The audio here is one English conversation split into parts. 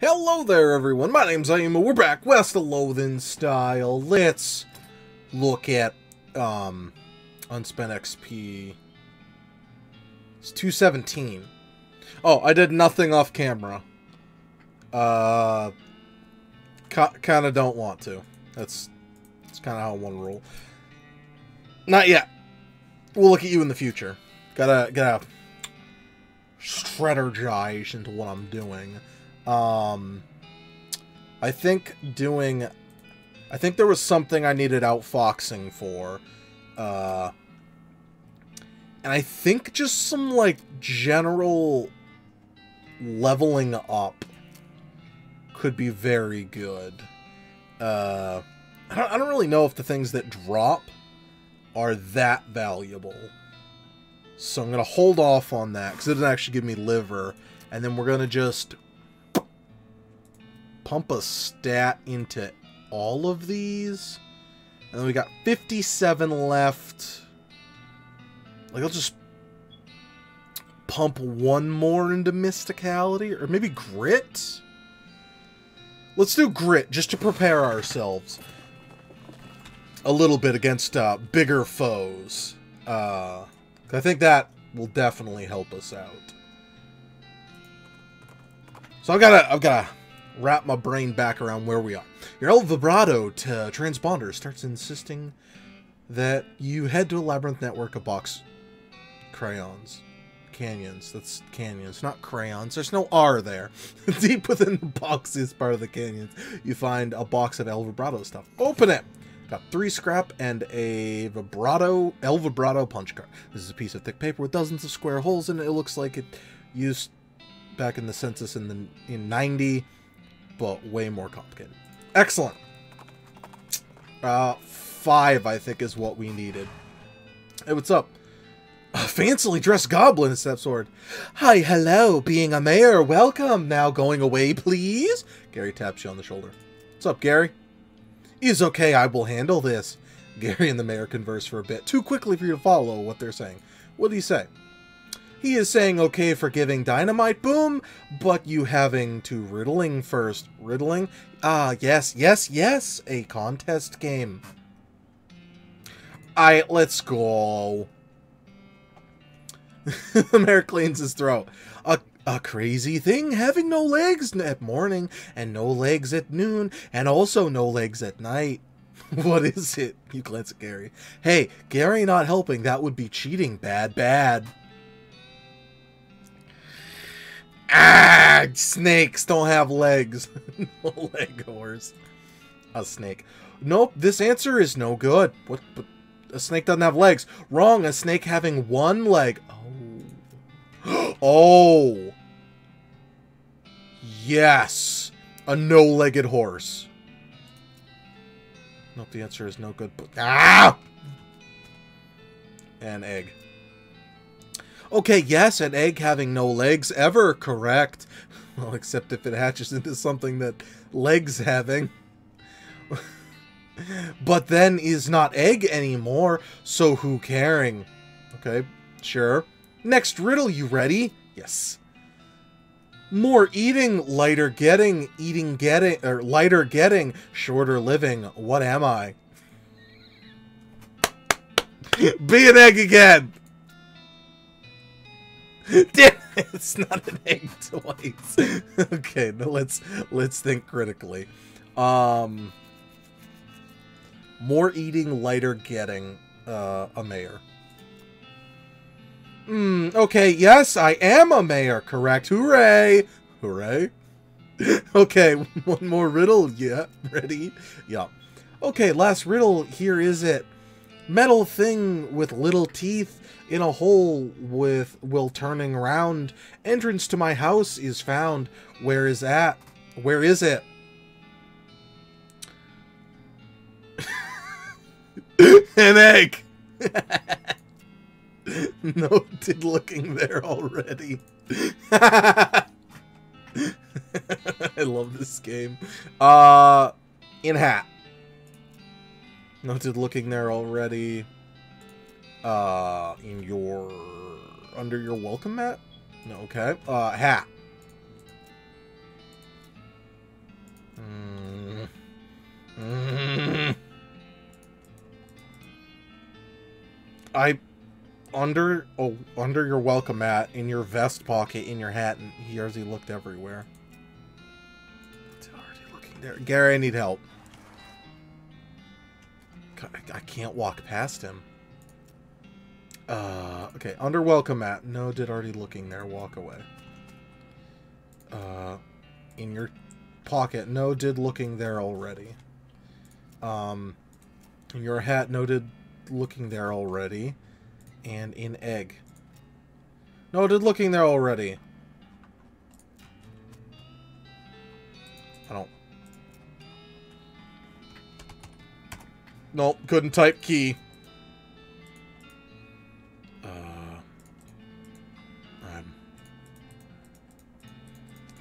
Hello there, everyone. My name's Ayumu. We're back West of Loathing style. Let's look at unspent XP. It's 217. Oh, I did nothing off camera. Kind of don't want to. That's kind of how I want to roll. Not yet. We'll look at you in the future. Gotta strategize into what I'm doing. I think there was something I needed outfoxing for, and I think just some, like, general leveling up could be very good. I don't really know if the things that drop are that valuable, so I'm gonna hold off on that, because it doesn't actually give me liver, and then we're gonna just pump a stat into all of these, and then we got 57 left. Like, I'll just pump one more into mysticality, or maybe grit. Let's do grit just to prepare ourselves a little bit against bigger foes. I think that will definitely help us out. So I've gotta wrap my brain back around where we are. Your El Vibrato transponder starts insisting that you head to a labyrinth network of box crayons. Canyons. That's canyons, not crayons. There's no R there. Deep within the box is part of the canyons. You find a box of El Vibrato stuff. Open it! Got 3 scrap and a El Vibrato punch card. This is a piece of thick paper with dozens of square holes in it. It looks like it used back in the census in 90. But way more complicated. Excellent. 5, I think, is what we needed. Hey, what's up? A fancily dressed goblin steps forward. Hi, hello, being a mayor, welcome. Now going away, please? Gary taps you on the shoulder. What's up, Gary? It's okay, I will handle this. Gary and the mayor converse for a bit, too quickly for you to follow what they're saying. What do you say? He is saying okay for giving dynamite boom, but you having to riddling first. Riddling? Ah, yes, yes, yes. A contest game. Let's go. The mayor cleans his throat. A crazy thing, having no legs at morning, and no legs at noon, and also no legs at night. What is it? You glance at Gary. Hey, Gary not helping, that would be cheating. Bad, bad. Ah, snakes don't have legs. No leg horse. A snake. Nope, this answer is no good. What? But a snake doesn't have legs. Wrong, a snake having one leg. Oh. Oh. Yes. A no-legged horse. Nope, the answer is no good. But, ah! An egg. Okay, yes, an egg having no legs ever, correct. Well, except if it hatches into something that legs having. But then is not egg anymore, so who caring? Okay, sure. Next riddle, you ready? Yes. More eating, lighter getting, lighter getting, shorter living. What am I? Be an egg again! Damn, it's not an egg twice. Okay, now let's think critically. More eating, lighter getting, a mayor. Okay, yes, I am a mayor, correct. Hooray! Hooray. Okay, one more riddle. Yeah, ready? Yeah. Okay, last riddle, here is it. Metal thing with little teeth in a hole will turning round. Entrance to my house is found. Where is that? Where is it? An egg. Noted looking there already. I love this game. In hat. Noted looking there already. In your... under your welcome mat? No, okay. Hat. under your welcome mat, in your vest pocket, in your hat, and he already looked everywhere. It's already looking there. Gary, I need help. I can't walk past him. Okay, under welcome mat. No, did already looking there. Walk away. In your pocket. No, did looking there already. In your hat. No, did looking there already. And in egg. No, did looking there already. I don't... Nope, couldn't type key.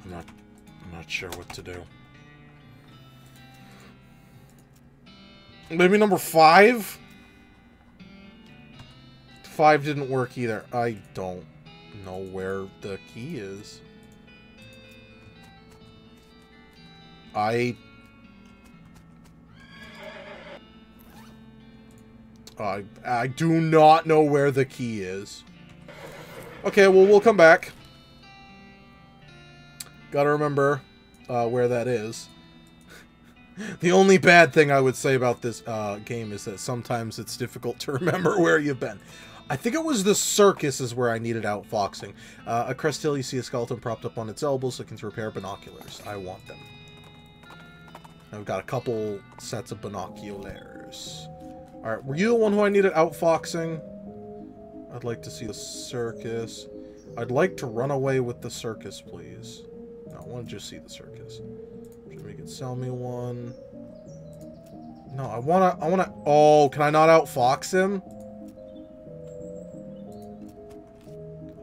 I'm not sure what to do. Maybe number 5? 5 didn't work either. I don't know where the key is. I do not know where the key is. Okay, well, we'll come back. Gotta remember where that is. The only bad thing I would say about this game is that sometimes it's difficult to remember where you've been. I think it was the circus is where I needed outfoxing. A crest hill, you see a skeleton propped up on its elbows looking to repair binoculars. I want them. I've got a couple sets of binoculars. Alright, were you the one who I needed outfoxing? I'd like to see the circus. I'd like to run away with the circus, please. No, I want to just see the circus. Maybe you can sell me one. No, I wanna... Oh, can I not outfox him?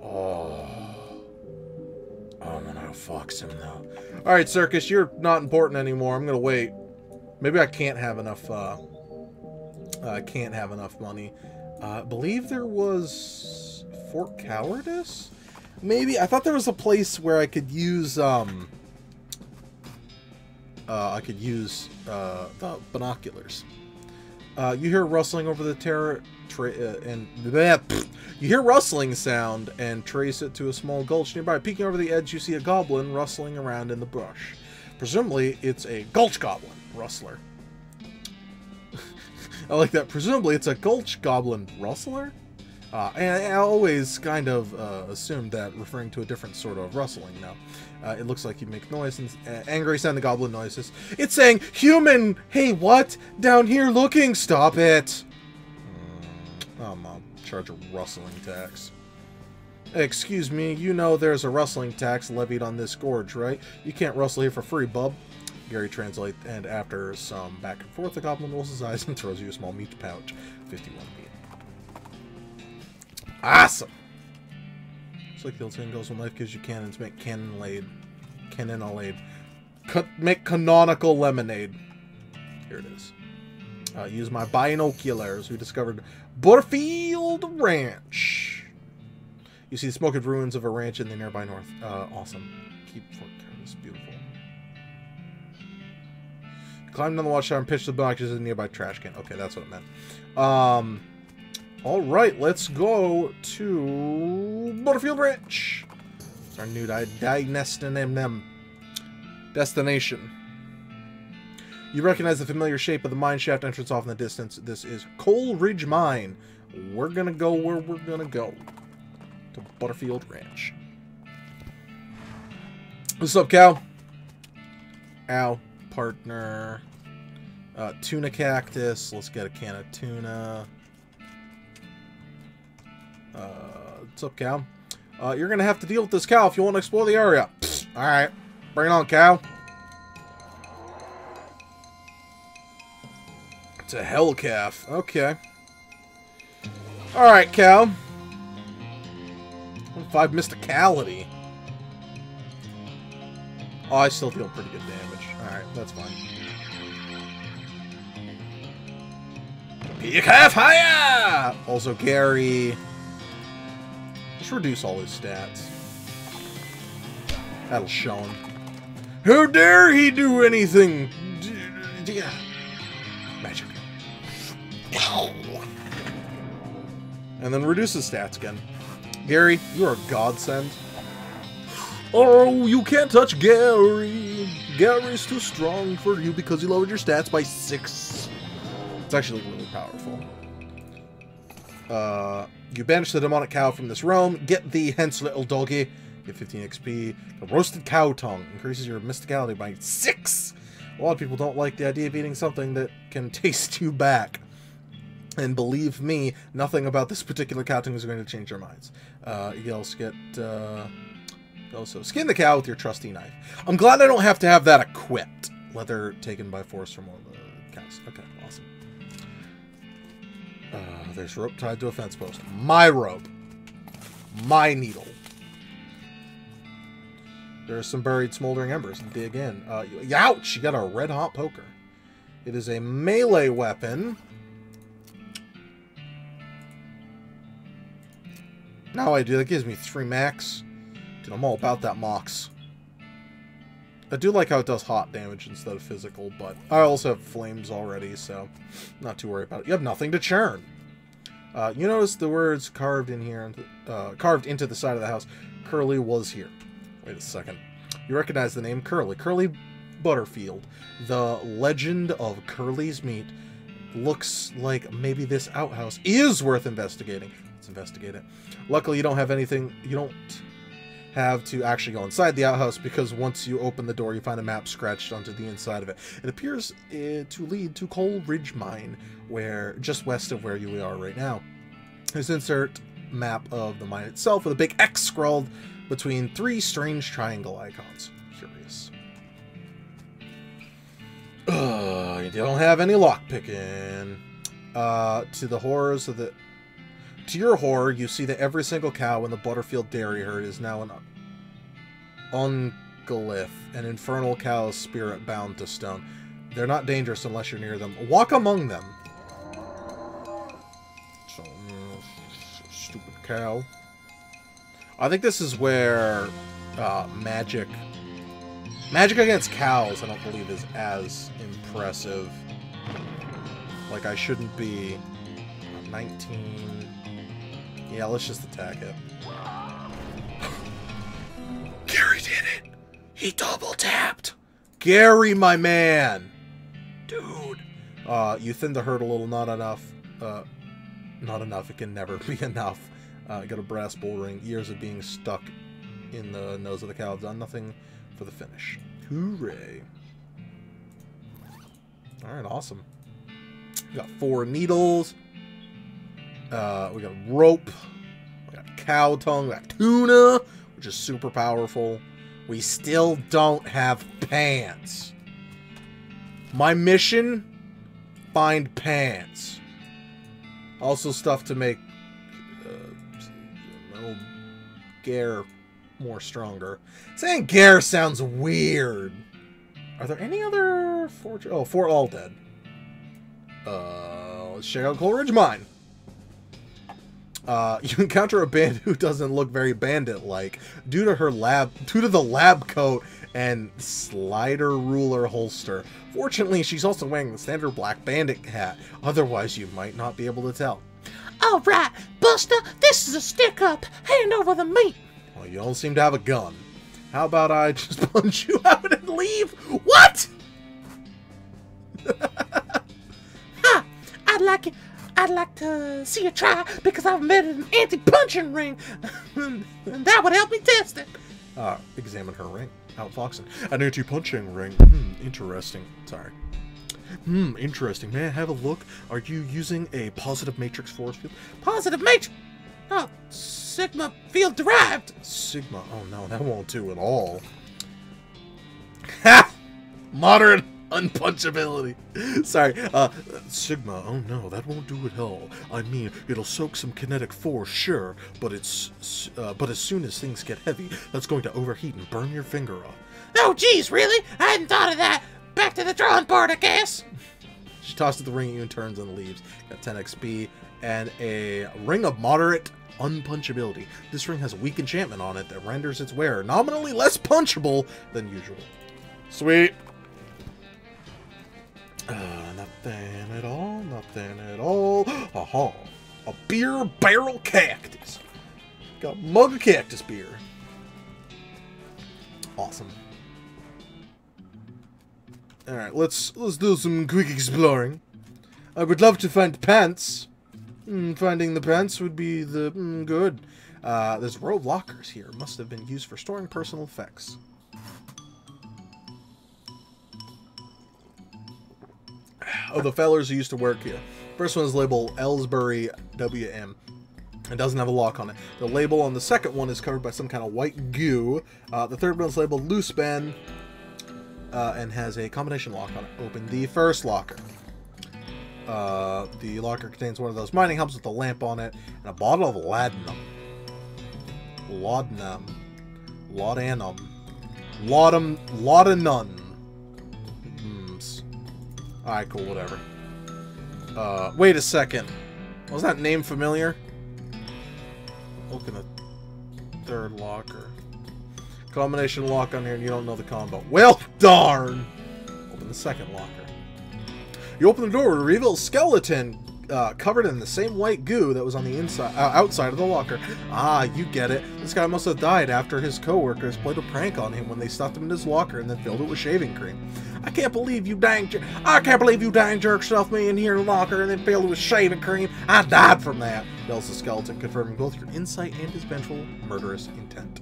Oh. I'm gonna outfox him, though. Alright, circus, you're not important anymore. I'm gonna wait. Maybe I can't have enough, I can't have enough money. I believe there was... Fort Cowardice? Maybe. I thought there was a place where I could use, the binoculars. You hear rustling over the you hear rustling sound and trace it to a small gulch nearby. Peeking over the edge, you see a goblin rustling around in the brush. Presumably, it's a gulch goblin rustler. I like that. Presumably, it's a gulch goblin rustler? And I always kind of assumed that referring to a different sort of rustling now. It looks like you make noise and angry sounding goblin noises. It's saying, human! Hey, what? Down here looking! Stop it! I'm charge a rustling tax. Excuse me, you know there's a rustling tax levied on this gorge, right? You can't rustle here for free, bub. Gary translates, and after some back and forth, the goblin rolls his eyes and throws you a small meat pouch. 51 meat. Awesome! It's like the old saying goes, when life gives you cannons, make cannonade. Make canonical lemonade. Here it is. Use my binoculars. We discovered Butterfield Ranch. You see the smoking ruins of a ranch in the nearby north. Awesome. Keep Fort Cowardice beautiful. Climb down the watchtower and pitch the binoculars in the nearby trash can. Okay, that's what it meant. Alright, let's go to Butterfield Ranch. It's our new destination. You recognize the familiar shape of the mine shaft entrance off in the distance. This is Coal Ridge Mine. We're gonna go where we're gonna go. To Butterfield Ranch. What's up, Cal? Ow, partner. Tuna cactus. Let's get a can of tuna. What's up, Cal? You're gonna have to deal with this cow if you want to explore the area. Alright. Bring it on, cow. It's a hell calf. Okay. Alright, cow. 5 mysticality. Oh, I still deal pretty good damage. Alright, that's fine. Peak half higher! Also, Gary. Just reduce all his stats. That'll show him. How dare he do anything? Magic. And then reduces stats again. Gary, you are a godsend. Oh, you can't touch Gary. Gary's too strong for you because you lowered your stats by 6. It's actually really powerful. You banish the demonic cow from this realm. Get the hence little doggy. Get 15 XP. The roasted cow tongue increases your mysticality by 6. A lot of people don't like the idea of eating something that can taste you back. And believe me, nothing about this particular cow tongue is going to change their minds. You also get... also, skin the cow with your trusty knife. I'm glad I don't have to have that equipped. Leather taken by force from one of the cows. Okay, awesome. There's rope tied to a fence post. My rope. My needle. There's some buried smoldering embers. Dig in. Ouch! You got a red hot poker. It is a melee weapon. No, I do. That gives me 3 max. Dude, I'm all about that mox. I do like how it does hot damage instead of physical, but I also have flames already, so not too worried about it. You have nothing to churn. You notice the words carved in here, carved into the side of the house. Curly was here. Wait a second. You recognize the name Curly. Curly Butterfield. The legend of Curly's meat. Looks like maybe this outhouse is worth investigating. Let's investigate it. Luckily, you don't have anything... You don't have to actually go inside the outhouse, because once you open the door, you find a map scratched onto the inside of it. It appears to lead to Coal Ridge Mine, where just west of where you are right now. There's an insert map of the mine itself with a big X scrawled between 3 strange triangle icons. Curious. You don't have any lockpicking. To the horrors of the... To your horror, you see that every single cow in the Butterfield dairy herd is now an unglyph, an infernal cow's spirit bound to stone. They're not dangerous unless you're near them. Walk among them. So, stupid cow. I think this is where magic against cows, I don't believe, is as impressive. Like, I shouldn't be 19... Yeah, let's just attack it. Gary did it! He double tapped! Gary, my man! Dude! You thin the herd a little, not enough. Not enough, it can never be enough. Got a brass bull ring. Years of being stuck in the nose of the cow have done nothing for the finish. Hooray. Alright, awesome. We got 4 needles. We got rope, we got cow tongue, we got tuna, which is super powerful. We still don't have pants. My mission, find pants. Also stuff to make Gare more stronger. Saying Gare sounds weird. Are there any other fortune? Oh, 4 all dead. Let's check out Coal Ridge Mine. You encounter a bandit who doesn't look very bandit-like due to the lab coat and slider ruler holster. Fortunately, she's also wearing the standard black bandit hat. Otherwise, you might not be able to tell. All right, Buster, this is a stick-up. Hand over the meat. Well, you don't seem to have a gun. How about I just punch you out and leave? What? Huh, I'd like to see you try, because I've made an anti-punching ring. And that would help me test it. Examine her ring. Outfoxing. An anti-punching ring. Interesting. Sorry. Interesting. May I have a look? Are you using a positive matrix force field? Positive matrix? Oh, Sigma field derived. Sigma? Oh no, that won't do at all. Ha! Moderate unpunchability. Sorry. Sigma. Oh no, that won't do at all. I mean, it'll soak some kinetic force, sure, but as soon as things get heavy, that's going to overheat and burn your finger off. Oh, geez, really? I hadn't thought of that. Back to the drawing board, I guess. She tosses the ring at you and turns and leaves. Got 10 XP and a ring of moderate unpunchability. This ring has a weak enchantment on it that renders its wearer nominally less punchable than usual. Sweet. Nothing at all. Nothing at all. Aha. A beer barrel cactus. Got a mug of cactus beer. Awesome. Alright, let's do some quick exploring. I would love to find pants. Finding the pants would be the good. There's a row of lockers here. Must have been used for storing personal effects. Oh, the fellers who used to work here. First one is labeled Ellsbury WM. It doesn't have a lock on it. The label on the second one is covered by some kind of white goo. The third one is labeled Loose Ben and has a combination lock on it. Open the first locker. The locker contains one of those mining hubs with a lamp on it and a bottle of laudanum. Laudanum. Alright, cool, whatever. Wait a second. Was that name familiar? Open a third locker. Combination lock on here and you don't know the combo. Well, darn! Open the second locker. You open the door to reveal a skeleton covered in the same white goo that was on the inside, outside of the locker. Ah, you get it. This guy must have died after his co-workers played a prank on him when they stuffed him in his locker and then filled it with shaving cream. I can't believe you dang jerk stuffed me in here in the locker and then filled it with shaving cream. I died from that, yells the skeleton, confirming both your insight and his vengeful, murderous intent.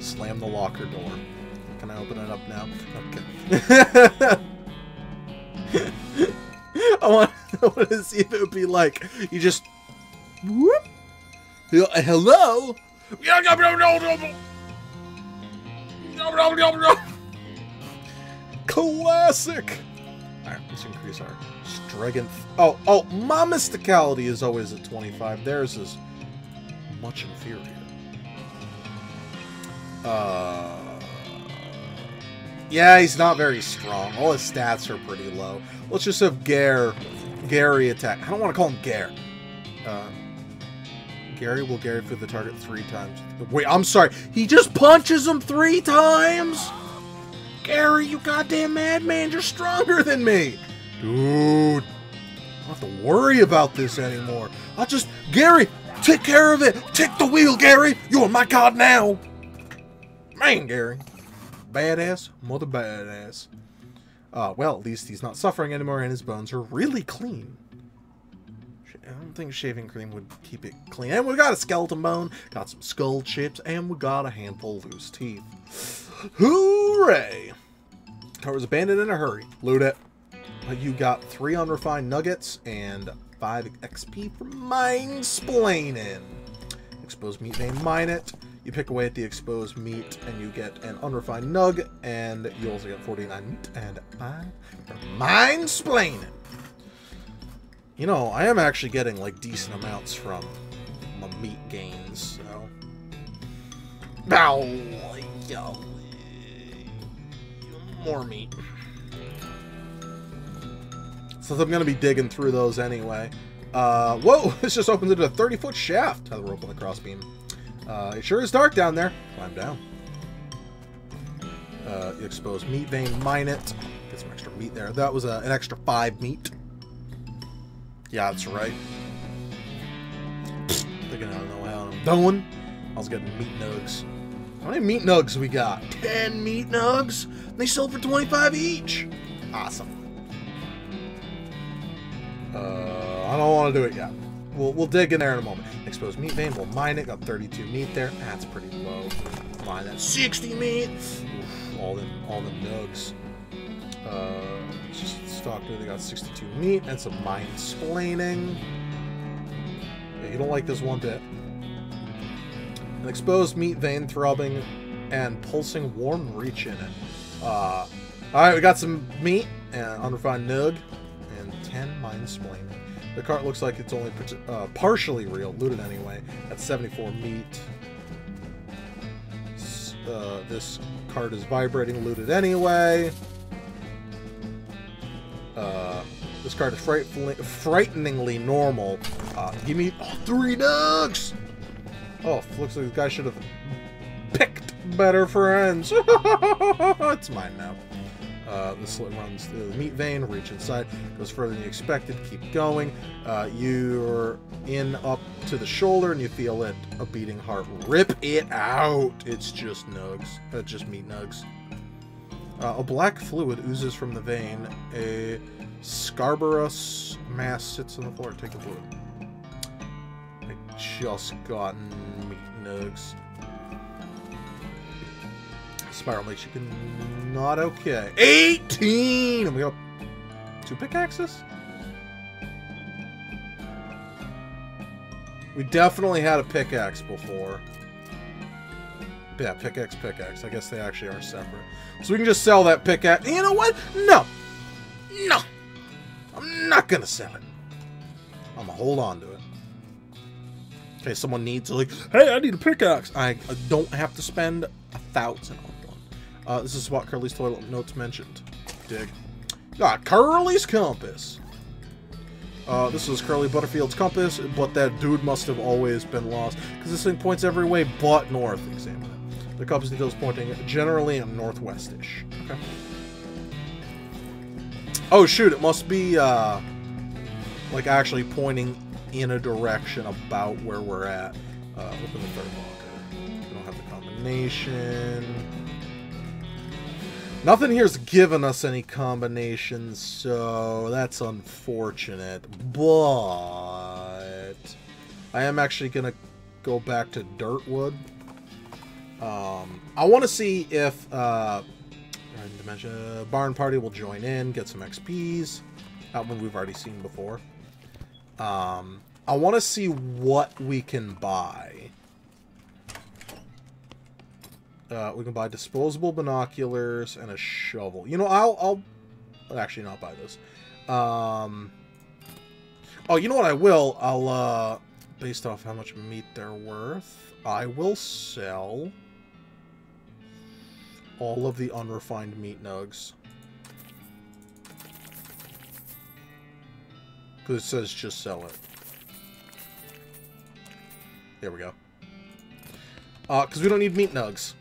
Slam the locker door. Can I open it up now? Okay. I want to see if it would be like, you just... Whoop! Hello? Classic! Alright, let's increase our strength. Oh, my mysticality is always at 25. Theirs is much inferior. Yeah, he's not very strong. All his stats are pretty low. Let's just have Gary attack. I don't want to call him Gare. Gary will Gary through the target 3 times. Wait, I'm sorry. He just punches him 3 times? Gary, you goddamn madman. You're stronger than me. Dude. I don't have to worry about this anymore. I'll just... Gary, take care of it. Take the wheel, Gary. You are my god now. Man, Gary. Badass, mother badass. Well, at least he's not suffering anymore and his bones are really clean. I don't think shaving cream would keep it clean. And we got a skeleton bone, got some skull chips, and we got a handful of loose teeth. Hooray! Car was abandoned in a hurry. Loot it. You got 3 unrefined nuggets and 5 XP for mine-splaining. Exposed meat vein, mine it. You pick away at the exposed meat, and you get an unrefined nug, and you also get 49 meat and 5 for mine-splaining. You know, I am actually getting, like, decent amounts from my meat gains, so... More meat. So I'm gonna be digging through those anyway. Whoa! This just opens into a 30-foot shaft. Tie the rope on the crossbeam. It sure is dark down there. Climb down. You expose meat vein, mine it. Get some extra meat there. That was an extra 5 meat. Yeah, that's right. Thinking I don't know how I'm doing. I was getting meat nugs. How many meat nugs we got? 10 meat nugs? They sold for 25 each. Awesome. I don't want to do it yet. We'll dig in there in a moment. Exposed meat vein, we'll mine it. Got 32 meat there. That's pretty low. Mine that 60 meat. Oof, all them nugs. Just stock there. They got 62 meat and some mine-splaining. Yeah, you don't like this one bit. An exposed meat vein throbbing and pulsing warm reach in it. Alright, we got some meat and unrefined nug and 10 mine-splaining. The cart looks like it's only partially real. Looted anyway. That's 74 meat. This cart is vibrating. Looted anyway. This cart is frighteningly normal. Give me 3 nugs! Oh, looks like the guy should have picked better friends. It's mine now. The slit runs through the meat vein, reach inside, goes further than you expected, keep going. You're in up to the shoulder and you feel it, a beating heart. Rip it out! It's just nugs. Just meat nugs. A black fluid oozes from the vein. A scarbarous mass sits on the floor. Take the fluid. I just got meat nugs. Spiral makes you not okay. 18! And we got 2 pickaxes? We definitely had a pickaxe before. Yeah, pickaxe. I guess they actually are separate. So we can just sell that pickaxe. You know what? No! No! I'm not gonna sell it. I'm gonna hold on to it. Okay, someone needs, like, hey, I need a pickaxe. I don't have to spend 1,000 on one. This is what Curly's toilet notes mentioned. Dig. Got Curly's compass. This is Curly Butterfield's compass, but that dude must have always been lost, because this thing points every way but north. Examine it. The compass needle is pointing generally northwest-ish. Okay. Oh shoot, it must be, like actually pointing in a direction about where we're at. Open the third locker. We don't have the combination. Nothing here's given us any combinations, so that's unfortunate. But I am actually gonna go back to Dirtwood. I want to see if Barn Party will join in, get some XPs. That one we've already seen before. I want to see what we can buy. We can buy disposable binoculars and a shovel. You know, I'll actually not buy this. Oh, you know what I will? I'll, based off how much meat they're worth, I will sell all of the unrefined meat nugs. Because it says just sell it. There we go. Because we don't need meat nugs.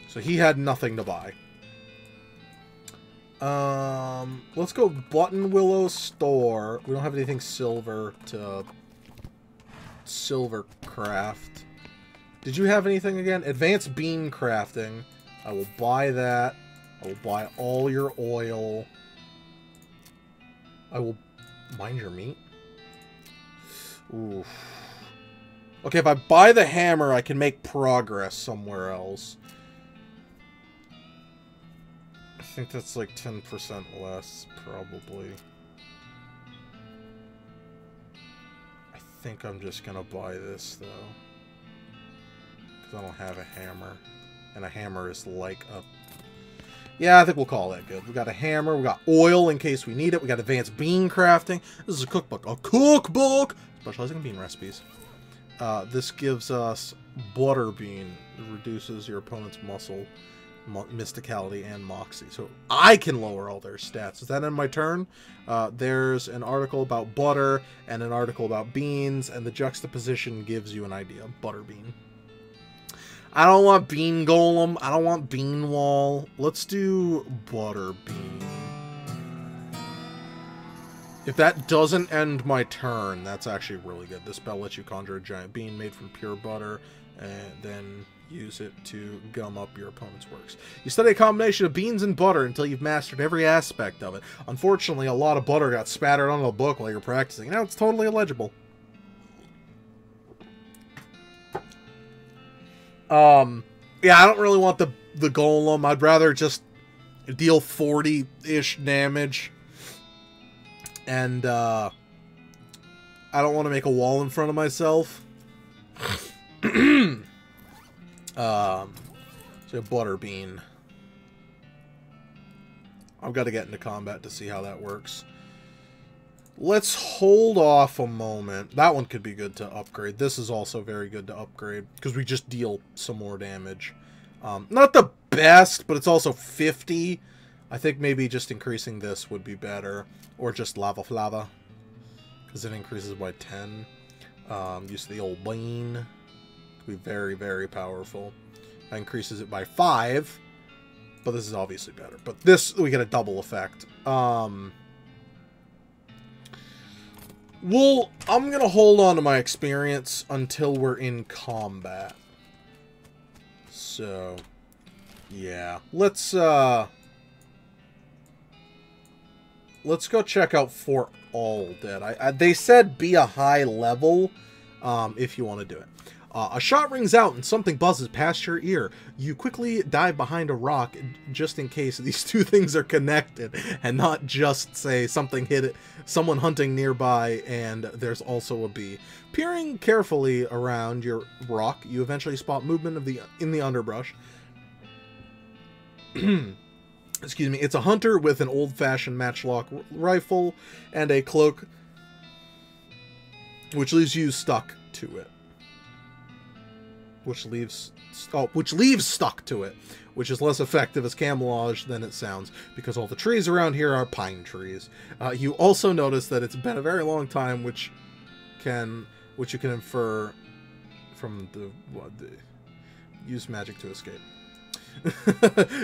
So he had nothing to buy. Let's go Button Willow store. We don't have anything silver to silver craft. Did you have anything again? Advanced bean crafting. I will buy that. I will buy all your oil. I will mind your meat. Oof. Okay, if I buy the hammer, I can make progress somewhere else. I think that's like 10% less, probably. I think I'm just gonna buy this, though. Because I don't have a hammer. And a hammer is like a... Yeah, I think we'll call that good. We got a hammer, we got oil in case we need it, we got advanced bean crafting. This is a cookbook. A cookbook! Specializing in bean recipes. This gives us Butterbean. It reduces your opponent's muscle, mysticality, and moxie. So I can lower all their stats. Is that in my turn? There's an article about butter and an article about beans, and the juxtaposition gives you an idea. Butterbean. I don't want Bean Golem. I don't want Bean Wall. Let's do Butterbean. If that doesn't end my turn, that's actually really good. This spell lets you conjure a giant bean made from pure butter, and then use it to gum up your opponent's works. You study a combination of beans and butter until you've mastered every aspect of it. Unfortunately, a lot of butter got spattered on the book while you're practicing. Now it's totally illegible. Yeah, I don't really want the golem. I'd rather just deal 40-ish damage. And, I don't want to make a wall in front of myself. So, Butterbean. I've got to get into combat to see how that works. Let's hold off a moment. That one could be good to upgrade. This is also very good to upgrade, because we just deal some more damage. Not the best, but it's also 50. I think maybe just increasing this would be better. Or just Lava Flava, because it increases by 10. Use the old bean. Could be very, very powerful. That increases it by 5. But this is obviously better. But this, we get a double effect. I'm going to hold on to my experience until we're in combat. So, yeah. Let's go check out Fort All Dead. They said be a high level if you want to do it. A shot rings out and something buzzes past your ear. You quickly dive behind a rock just in case these two things are connected and not just, say, something hit it, someone hunting nearby and there's also a bee. Peering carefully around your rock, you eventually spot movement in the underbrush. Excuse me. It's a hunter with an old-fashioned matchlock rifle and a cloak which leaves you stuck to it. Which leaves stuck to it, which is less effective as camouflage than it sounds, because all the trees around here are pine trees. You also notice that it's been a very long time, which you can infer from the use magic to escape.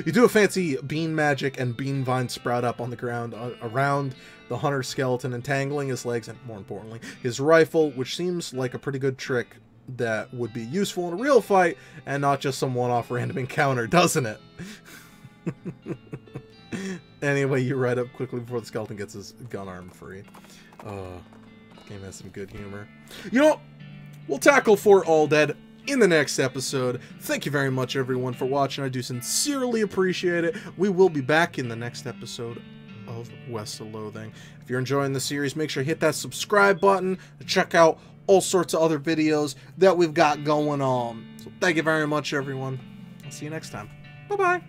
You do a fancy bean magic, and bean vines sprout up on the ground around the hunter's skeleton, entangling his legs and, more importantly, his rifle, which seems like a pretty good trick that would be useful in a real fight and not just some one-off random encounter, doesn't it? Anyway, you ride up quickly before the skeleton gets his gun arm free. Game has some good humor. You know, we'll tackle Fort All Dead in the next episode. Thank you very much, everyone, for watching. I do sincerely appreciate it. We will be back in the next episode of West of Loathing. If you're enjoying the series, make sure to hit that subscribe button and check out all sorts of other videos that we've got going on. So thank you very much, everyone. I'll see you next time. Bye-bye.